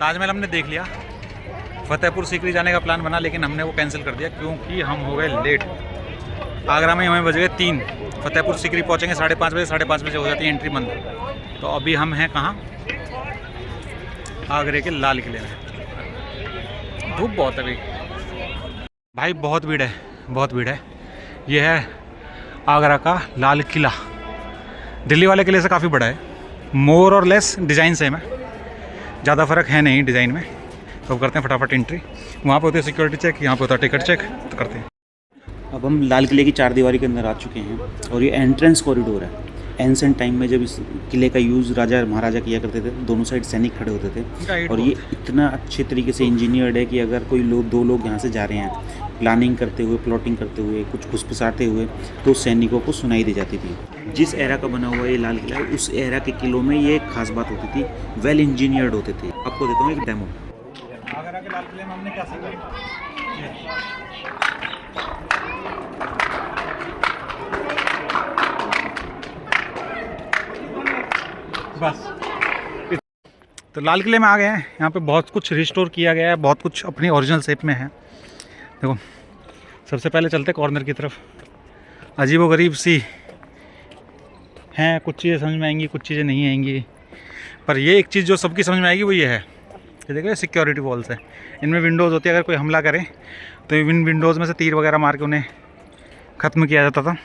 ताजमहल हमने देख लिया, फतेहपुर सीकरी जाने का प्लान बना लेकिन हमने वो कैंसिल कर दिया क्योंकि हम हो गए लेट। आगरा में हमें बज गए 3, फतेहपुर सीकरी पहुँचेंगे 5:30 बजे, 5:30 बजे हो जाती है एंट्री बंद। तो अभी हम हैं कहाँ? आगरे के लाल किले में। धूप बहुत है अभी भाई, बहुत भीड़ है, बहुत भीड़ है। ये है आगरा का लाल किला, दिल्ली वाले किले से काफ़ी बड़ा है, मोर और लेस डिज़ाइन सेम है, ज़्यादा फ़र्क है नहीं डिज़ाइन में। तो अब करते हैं फटाफट एंट्री। वहाँ पे होती है सिक्योरिटी चेक, यहाँ पे होता है टिकट चेक, तो करते हैं। अब हम लाल किले की 4 दीवारी के अंदर आ चुके हैं और ये एंट्रेंस कॉरिडोर है। एंसेंट टाइम में जब इस किले का यूज़ राजा महाराजा किया करते थे, दोनों साइड सैनिक खड़े होते थे और ये इतना अच्छे तरीके से इंजीनियर्ड है कि अगर कोई लोग 2 लोग यहाँ से जा रहे हैं प्लानिंग करते हुए, प्लॉटिंग करते हुए, कुछ घुसपसाते हुए, तो सैनिकों को सुनाई दे जाती थी। जिस एरा का बना हुआ ये लाल किला है, उस एरा के किलों में ये एक खास बात होती थी, वेल इंजीनियर्ड होते थे। आपको देता हूँ एक डेमो। आगरा के लाल किले में हमने क्या सीखा? बस तो लाल किले में आ गए हैं। यहाँ पे बहुत कुछ रिस्टोर किया गया है, बहुत कुछ अपनी ओरिजिनल शेप में है। देखो, सबसे पहले चलते कॉर्नर की तरफ। अजीबोगरीब सी हैं, कुछ चीज़ें समझ में आएंगी, कुछ चीज़ें नहीं आएंगी, पर ये एक चीज़ जो सबकी समझ में आएगी वो ये है, ये देखो सिक्योरिटी वॉल्स है, इनमें विंडोज़ होती है। अगर कोई हमला करे तो इन विंडोज़ में से तीर वगैरह मार के उन्हें ख़त्म किया जाता था।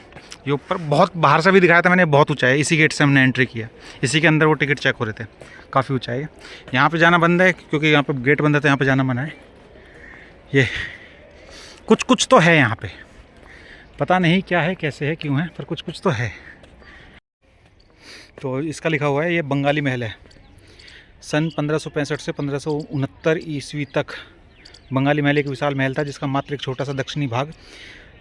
ये ऊपर बहुत बाहर से भी दिखाया था मैंने, बहुत ऊँचा है। इसी गेट से हमने एंट्री किया, इसी के अंदर वो टिकट चेक हो रहे थे, काफ़ी ऊँचा है। यहाँ पे जाना बंद है क्योंकि यहाँ पे गेट बंद है, तो यहाँ पे जाना मना है। ये कुछ तो है यहाँ पे, पता नहीं क्या है, कैसे है, क्यों है, पर कुछ तो है। तो इसका लिखा हुआ है, ये बंगाली महल है। सन 1565 से 1569 ईस्वी तक बंगाली महल एक विशाल महल था जिसका मात्र एक छोटा सा दक्षिणी भाग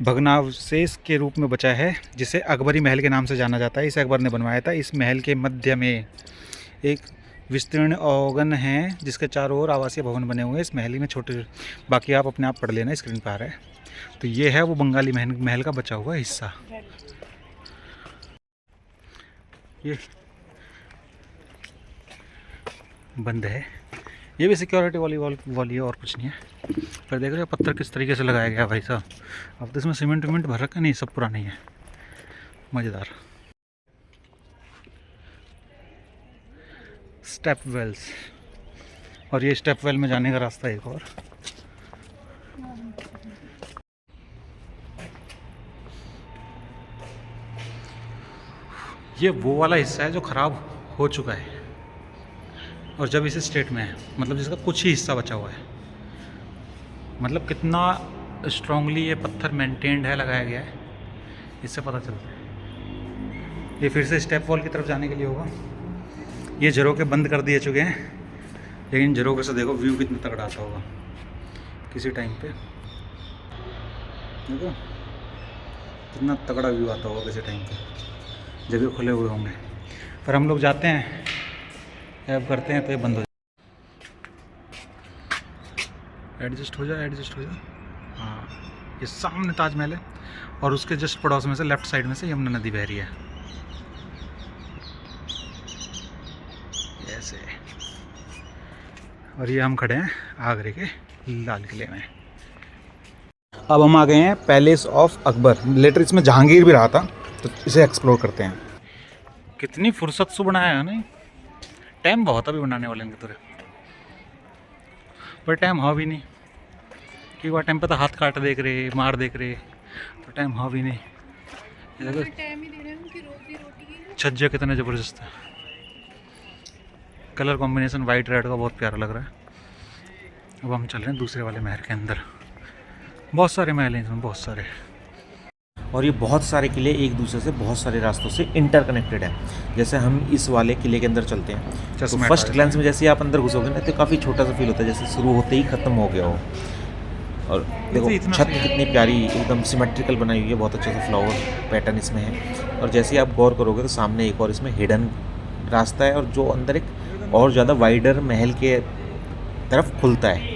भग्नावशेष के रूप में बचा है, जिसे अकबरी महल के नाम से जाना जाता है। इसे अकबर ने बनवाया था। इस महल के मध्य में एक विस्तीर्ण औगन है जिसके चारों ओर आवासीय भवन बने हुए हैं। इस महल में छोटे, बाकी आप अपने आप पढ़ लेना, स्क्रीन पर आ रहा है। तो ये है वो बंगाली महल का बचा हुआ हिस्सा। ये बंद है, ये भी सिक्योरिटी वाली है और कुछ नहीं है। पर देख रहे हो पत्थर किस तरीके से लगाया गया भाई साहब। अब तो इसमें सीमेंट भर रखा नहीं, सब पुरानी है, मज़ेदार। स्टेप वेल्स, और ये स्टेप वेल में जाने का रास्ता एक और। ये वो वाला हिस्सा है जो ख़राब हो चुका है और जब इस स्टेट में है, मतलब जिसका कुछ ही हिस्सा बचा हुआ है। मतलब कितना स्ट्रांगली ये पत्थर मेंटेन्ड है, लगाया गया है, इससे पता चलता है। ये फिर से स्टेप वॉल की तरफ जाने के लिए होगा। ये झरोके बंद कर दिए चुके हैं, लेकिन झरोके से देखो व्यू कितना तगड़ा आता होगा किसी टाइम पे। देखो कितना तगड़ा व्यू आता होगा किसी टाइम पे, जगह खुले हुए होंगे। पर हम लोग जाते हैं, ऐप करते हैं तो ये बंद हो जाए। एडजस्ट हो जा। हाँ, ये सामने ताजमहल है और उसके जस्ट पड़ोस में से लेफ्ट साइड में से यमुना नदी बह रही है ऐसे। और ये हम खड़े हैं आगरे के लाल किले में। अब हम आ गए हैं पैलेस ऑफ अकबर। लेटर इसमें जहांगीर भी रहा था, तो इसे एक्सप्लोर करते हैं। कितनी फुर्सत से बनाया है ना, टाइम बहुत अभी बनाने वाले इनके तरह, पर टाइम हाँ भी नहीं। कि वह टाइम पे तो हाथ काट देख रहे, मार देख रहे, तो टाइम हाँ भी नहीं। छज्जे कितने ज़बरदस्त है, कलर कॉम्बिनेशन वाइट रेड का बहुत प्यारा लग रहा है। अब हम चल रहे हैं दूसरे वाले महल के अंदर। बहुत सारे महल हैं इसमें, बहुत सारे। और ये बहुत सारे किले एक दूसरे से बहुत सारे रास्तों से इंटरकनेक्टेड है। जैसे हम इस वाले किले के अंदर चलते हैं तो फर्स्ट ग्लांस में जैसे ही आप अंदर घुसोगे ना, तो काफ़ी छोटा सा फील होता है, जैसे शुरू होते ही ख़त्म हो गया हो। और देखो छत कितनी प्यारी एकदम सिमेट्रिकल बनाई हुई है, बहुत अच्छा सा फ्लावर पैटर्न इसमें है। और जैसे ही आप गौर करोगे तो सामने एक और इसमें हिडन रास्ता है, और जो अंदर एक और ज़्यादा वाइडर महल के तरफ खुलता है,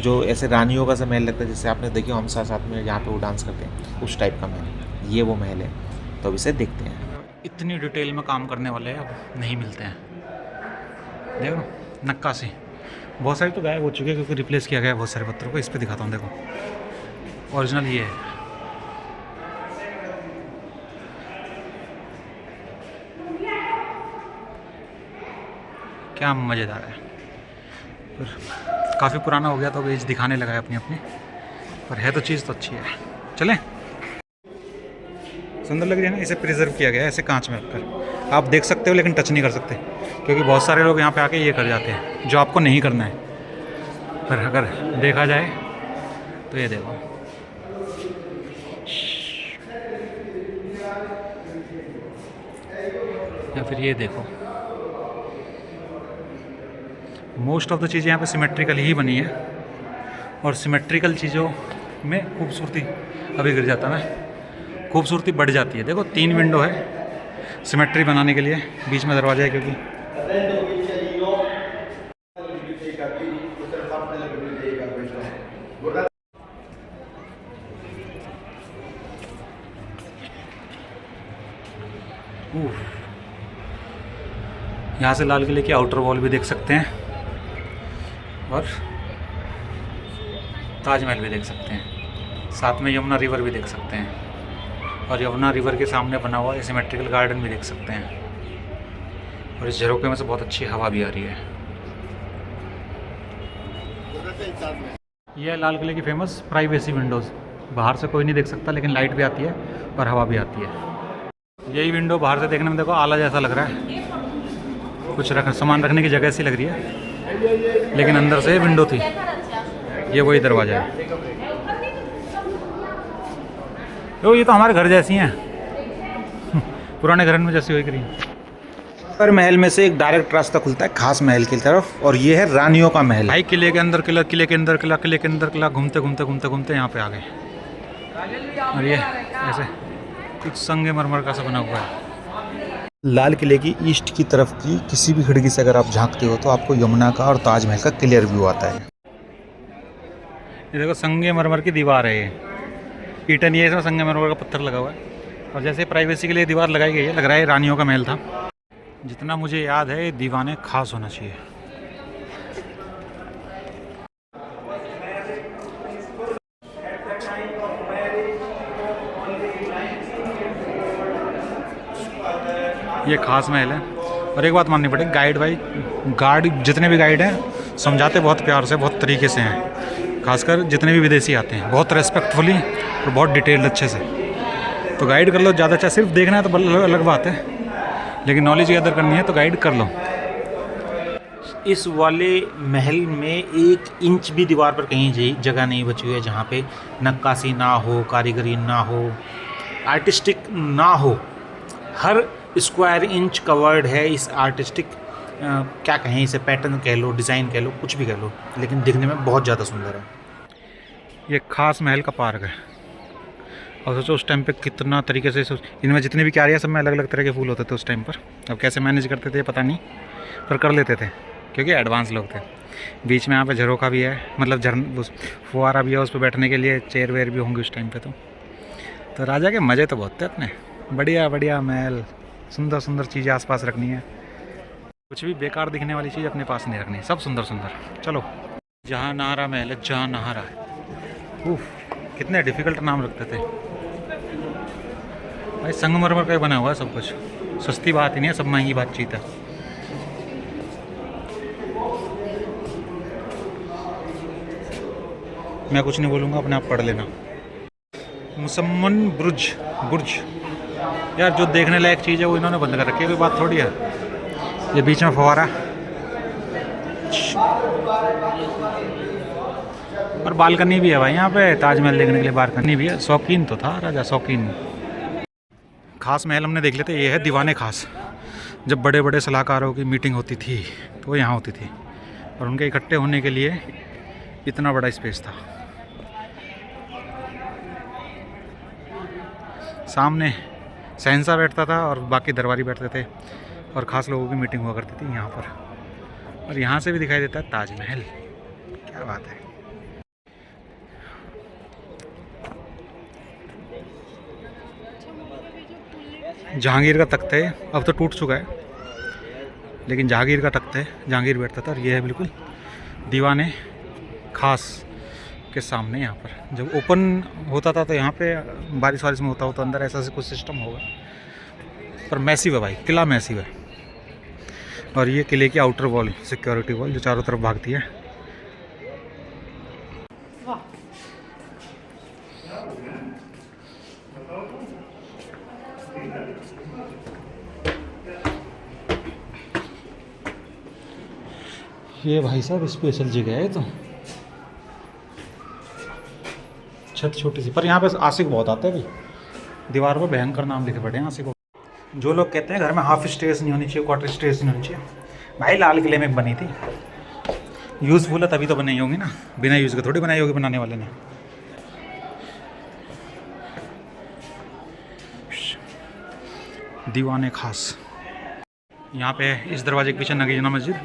जो ऐसे रानियों का सा महल लगता है, जैसे आपने देखिए हम साथ में यहाँ पे वो डांस करते हैं, उस टाइप का महल। ये वो महल है, तो अब इसे देखते हैं। इतनी डिटेल में काम करने वाले अब नहीं मिलते हैं। देखो नक्काशी, बहुत सारे तो गायब हो चुके हैं क्योंकि रिप्लेस किया गया है बहुत सारे पत्थरों को। इस पर दिखाता हूँ, देखो ओरिजिनल ये है। क्या मज़ेदार है। पर काफ़ी पुराना हो गया तो एज दिखाने लगा है अपनी अपनी, पर है तो चीज़ तो अच्छी है। चलें, सुंदर लग रही है ना। इसे प्रिजर्व किया गया है ऐसे कांच में रखकर, आप देख सकते हो लेकिन टच नहीं कर सकते, क्योंकि बहुत सारे लोग यहाँ पे आके ये कर जाते हैं जो आपको नहीं करना है। पर अगर देखा जाए तो ये देखो, या फिर ये देखो, मोस्ट ऑफ द चीज़ें यहाँ पे सिमेट्रिकल ही बनी है, और सिमेट्रिकल चीज़ों में खूबसूरती अभी गिर जाता है, खूबसूरती बढ़ जाती है। देखो 3 विंडो है सिमेट्री बनाने के लिए, बीच में दरवाजा है क्योंकि यहाँ से लाल किले की आउटर वॉल भी देख सकते हैं और ताजमहल भी देख सकते हैं, साथ में यमुना रिवर भी देख सकते हैं, और यमुना रिवर के सामने बना हुआ सिमेट्रिकल गार्डन भी देख सकते हैं, और इस झरोखे में से बहुत अच्छी हवा भी आ रही है। यह है लाल किले की फेमस प्राइवेसी विंडोज़, बाहर से कोई नहीं देख सकता लेकिन लाइट भी आती है और हवा भी आती है। यही विंडो बाहर से देखने में देखो आला जैसा लग रहा है, कुछ सामान रखने की जगह सी लग रही है, लेकिन अंदर से विंडो थी। ये वही दरवाज़ा है। ये तो हमारे घर जैसी हैं, पुराने घर में जैसी हुई करी। पर महल में से एक डायरेक्ट रास्ता खुलता है खास महल की तरफ, और ये है रानियों का महल। भाई किले के अंदर किला, किले के अंदर किला, किले के अंदर किला, घूमते घूमते घूमते घूमते यहाँ पे आ गए। और ये ऐसे कुछ संगमरमर का सा बना हुआ है। लाल किले की ईस्ट की तरफ की किसी भी खिड़की से अगर आप झांकते हो तो आपको यमुना का और ताजमहल का क्लियर व्यू आता है। ये देखो संगमरमर की दीवार है, ये ईटन, ये इसमें संगमरमर का पत्थर लगा हुआ है, और जैसे प्राइवेसी के लिए दीवार लगाई गई है, लग रहा है रानियों का महल था। जितना मुझे याद है दीवाने खास होना चाहिए। ये खास महल है, और एक बात माननी पड़ेगी, गाइड जितने भी गाइड हैं समझाते बहुत प्यार से, बहुत तरीके से हैं, खासकर जितने भी विदेशी आते हैं बहुत रेस्पेक्टफुली और बहुत डिटेल्ड अच्छे से। तो गाइड कर लो ज़्यादा अच्छा, सिर्फ देखना है तो अलग बात है, लेकिन नॉलेज गैदर करनी है तो गाइड कर लो। इस वाले महल में 1 इंच भी दीवार पर कहीं जगह नहीं बची हुई है जहाँ पे नक्काशी ना हो, कारीगरी ना हो, आर्टिस्टिक ना हो। हर स्क्वायर इंच कवर्ड है इस आर्टिस्टिक, क्या कहें इसे, पैटर्न कह लो, डिज़ाइन कह लो, कुछ भी कह लो, लेकिन दिखने में बहुत ज़्यादा सुंदर है। ये खास महल का पार्क है, और सोचो उस टाइम पे कितना तरीके से इनमें जितने भी क्यारियाँ सब में अलग अलग तरह के फूल होते थे उस टाइम पर। अब कैसे मैनेज करते थे पता नहीं, पर कर लेते थे क्योंकि एडवांस लोग थे। बीच में यहाँ पे झरोखा भी है, मतलब फुहारा भी है, उस पर बैठने के लिए चेयर वेयर भी होंगे उस टाइम पे। तो राजा के मज़े तो बहुत थे अपने। बढ़िया बढ़िया महल, सुंदर सुंदर चीज़ें आसपास रखनी है, कुछ भी बेकार दिखने वाली चीज़ अपने पास नहीं रखनी, सब सुंदर सुंदर। चलो, जहाँ नहारा महल है, जहाँ नहारा है। कितने डिफ़िकल्ट नाम रखते थे भाई। संगमरमर का ही बना हुआ है सब कुछ, सस्ती बात ही नहीं है, सब महंगी बातचीत है। मैं कुछ नहीं बोलूँगा, अपने आप पढ़ लेना। मुसम्मन बुर्ज यार, जो देखने लायक चीज़ है वो इन्होंने बंद कर रखी है, कोई बात थोड़ी है। ये बीच में फव्वारा, और बालकनी भी है भाई यहाँ पे, ताजमहल देखने के लिए बालकनी भी है। शौकीन तो था राजा, शौकीन। खास महल हमने देख लेते। ये है दीवाने खास, जब बड़े बड़े सलाहकारों की मीटिंग होती थी तो वो यहाँ होती थी, और उनके इकट्ठे होने के लिए इतना बड़ा स्पेस था। सामने शहंशाह बैठता था और बाकी दरबारी बैठते थे, और ख़ास लोगों की मीटिंग हुआ करती थी यहाँ पर। और यहाँ से भी दिखाई देता है ताजमहल। क्या बात है। जहांगीर का तख्त है, अब तो टूट चुका है, लेकिन जहांगीर का तख्त है, जहांगीर बैठता था। और ये है बिल्कुल दीवाने खास के सामने यहाँ पर जब ओपन होता था तो यहाँ पे बारिश वारिश में होता हो तो अंदर ऐसा कुछ सिस्टम होगा, पर मैसिव है भाई, किला मैसिव है। और ये किले की आउटर वॉल, सिक्योरिटी वॉल जो चारों तरफ भागती है। ये भाई साहब स्पेशल जगह है। तो छत छोटी सी, पर यहाँ पे आशिक बहुत आते हैं भाई। दीवार पर भयंकर नाम लिखे पड़े हैं आशिक। जो लोग कहते हैं घर में हाफ स्टेज नहीं होनी चाहिए, क्वार्टर स्टेज नहीं होनी चाहिए, भाई लाल किले में बनी थी, यूज़फुल है तभी तो बनाई होगी ना, बिना यूज़ के थोड़ी बनाई होगी बनाने वाले ने। दीवाने खास यहाँ पे इस दरवाजे के पीछे नगीना मस्जिद,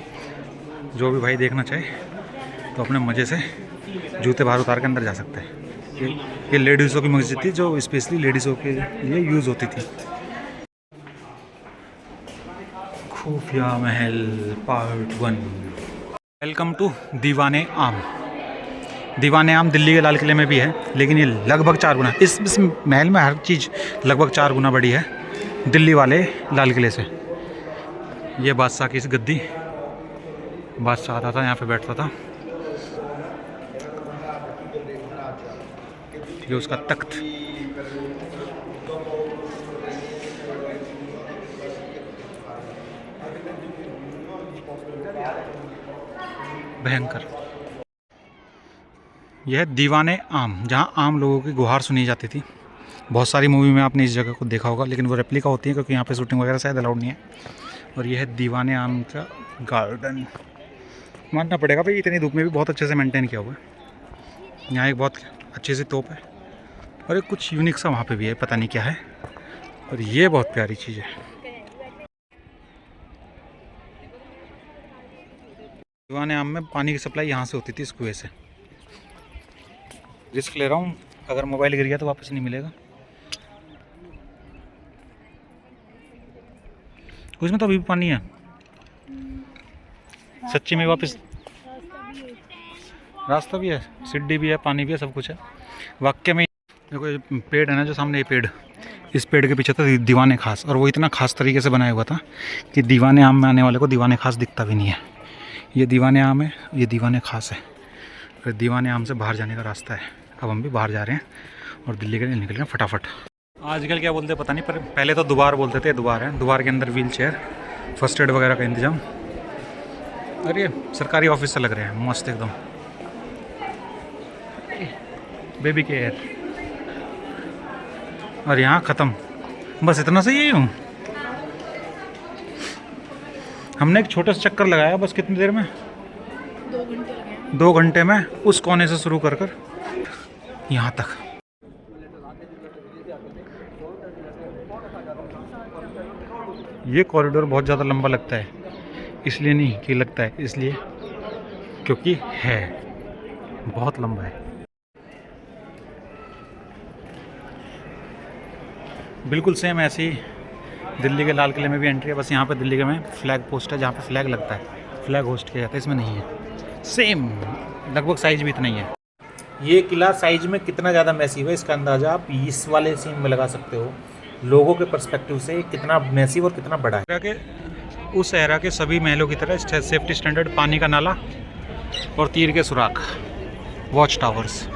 जो भी भाई देखना चाहे तो अपने मज़े से जूते बाहर उतार के अंदर जा सकते हैं। ये लेडीज़ों की मस्जिद थी जो स्पेशली लेडीज़ों के लिए यूज़ होती थी। खुफिया महल पार्ट 1। वेलकम टू दीवाने आम। दीवाने आम दिल्ली के लाल किले में भी है, लेकिन ये लगभग 4 गुना, इस महल में हर चीज़ लगभग 4 गुना बड़ी है दिल्ली वाले लाल किले से। ये बादशाह की इस गद्दी, बादशाह आता था यहाँ पे बैठता था। ये उसका तख्त, भयंकर। यह दीवाने आम, जहाँ आम लोगों की गुहार सुनी जाती थी। बहुत सारी मूवी में आपने इस जगह को देखा होगा, लेकिन वो रेप्लिका होती है क्योंकि यहाँ पे शूटिंग वगैरह शायद अलाउड नहीं है। और यह है दीवाने आम का गार्डन। मानना पड़ेगा भाई, इतनी धूप में भी बहुत अच्छे से मेंटेन किया हुआ है। यहाँ एक बहुत अच्छी सी तोप है और एक कुछ यूनिक सा वहाँ पे भी है, पता नहीं क्या है। और ये बहुत प्यारी चीज़ है। दीवाने आम में पानी की सप्लाई यहाँ से होती थी, इस कुएं से। रिस्क ले रहा हूँ, अगर मोबाइल गिर गया तो वापस नहीं मिलेगा। उसमें तो अभी भी पानी है, सच्ची में वापस रास्ता भी है, सीढ़ी भी है, पानी भी है, सब कुछ है वाकई में। देखो ये पेड़ है ना जो सामने, ये पेड़, इस पेड़ के पीछे था दीवाने खास, और वो इतना खास तरीके से बनाया हुआ था कि दीवाने आम में आने वाले को दीवाने खास दिखता भी नहीं है। ये दीवाने आम है, ये दीवाने खास है। फिर दीवाने आम से बाहर जाने का रास्ता है। अब हम भी बाहर जा रहे हैं और दिल्ली के लिए निकल रहे हैं फटाफट। आजकल क्या बोलते पता नहीं, पर पहले तो दुबार बोलते थे। दुबार है, दुबार के अंदर व्हील चेयर, फर्स्ट एड वगैरह का इंतजाम। और ये सरकारी ऑफिस से लग रहे हैं, मस्त एकदम। Baby care. और यहाँ ख़त्म, बस इतना सही है। हूँ हमने एक छोटा सा चक्कर लगाया बस, कितनी देर में, 2 घंटे लगे। 2 घंटे में उस कोने से शुरू कर यहाँ तक। ये कॉरिडोर बहुत ज़्यादा लंबा लगता है, इसलिए नहीं कि लगता है, इसलिए क्योंकि है बहुत लंबा है। बिल्कुल सेम ऐसे ही दिल्ली के लाल किले में भी एंट्री है, बस यहाँ पे दिल्ली के में फ्लैग पोस्ट है, जहाँ पे फ्लैग लगता है, फ्लैग होस्ट किया जाता है, इसमें नहीं है। सेम लगभग साइज भी इतना ही है। ये किला साइज में कितना ज़्यादा मैसिव है, इसका अंदाज़ा आप इस वाले सीन में लगा सकते हो। लोगों के पर्सपेक्टिव से कितना मैसिव और कितना बड़ा है। उस एरा के सभी महलों की तरह सेफ्टी स्टैंडर्ड, पानी का नाला और तीर के सुराख, वॉच टावर्स।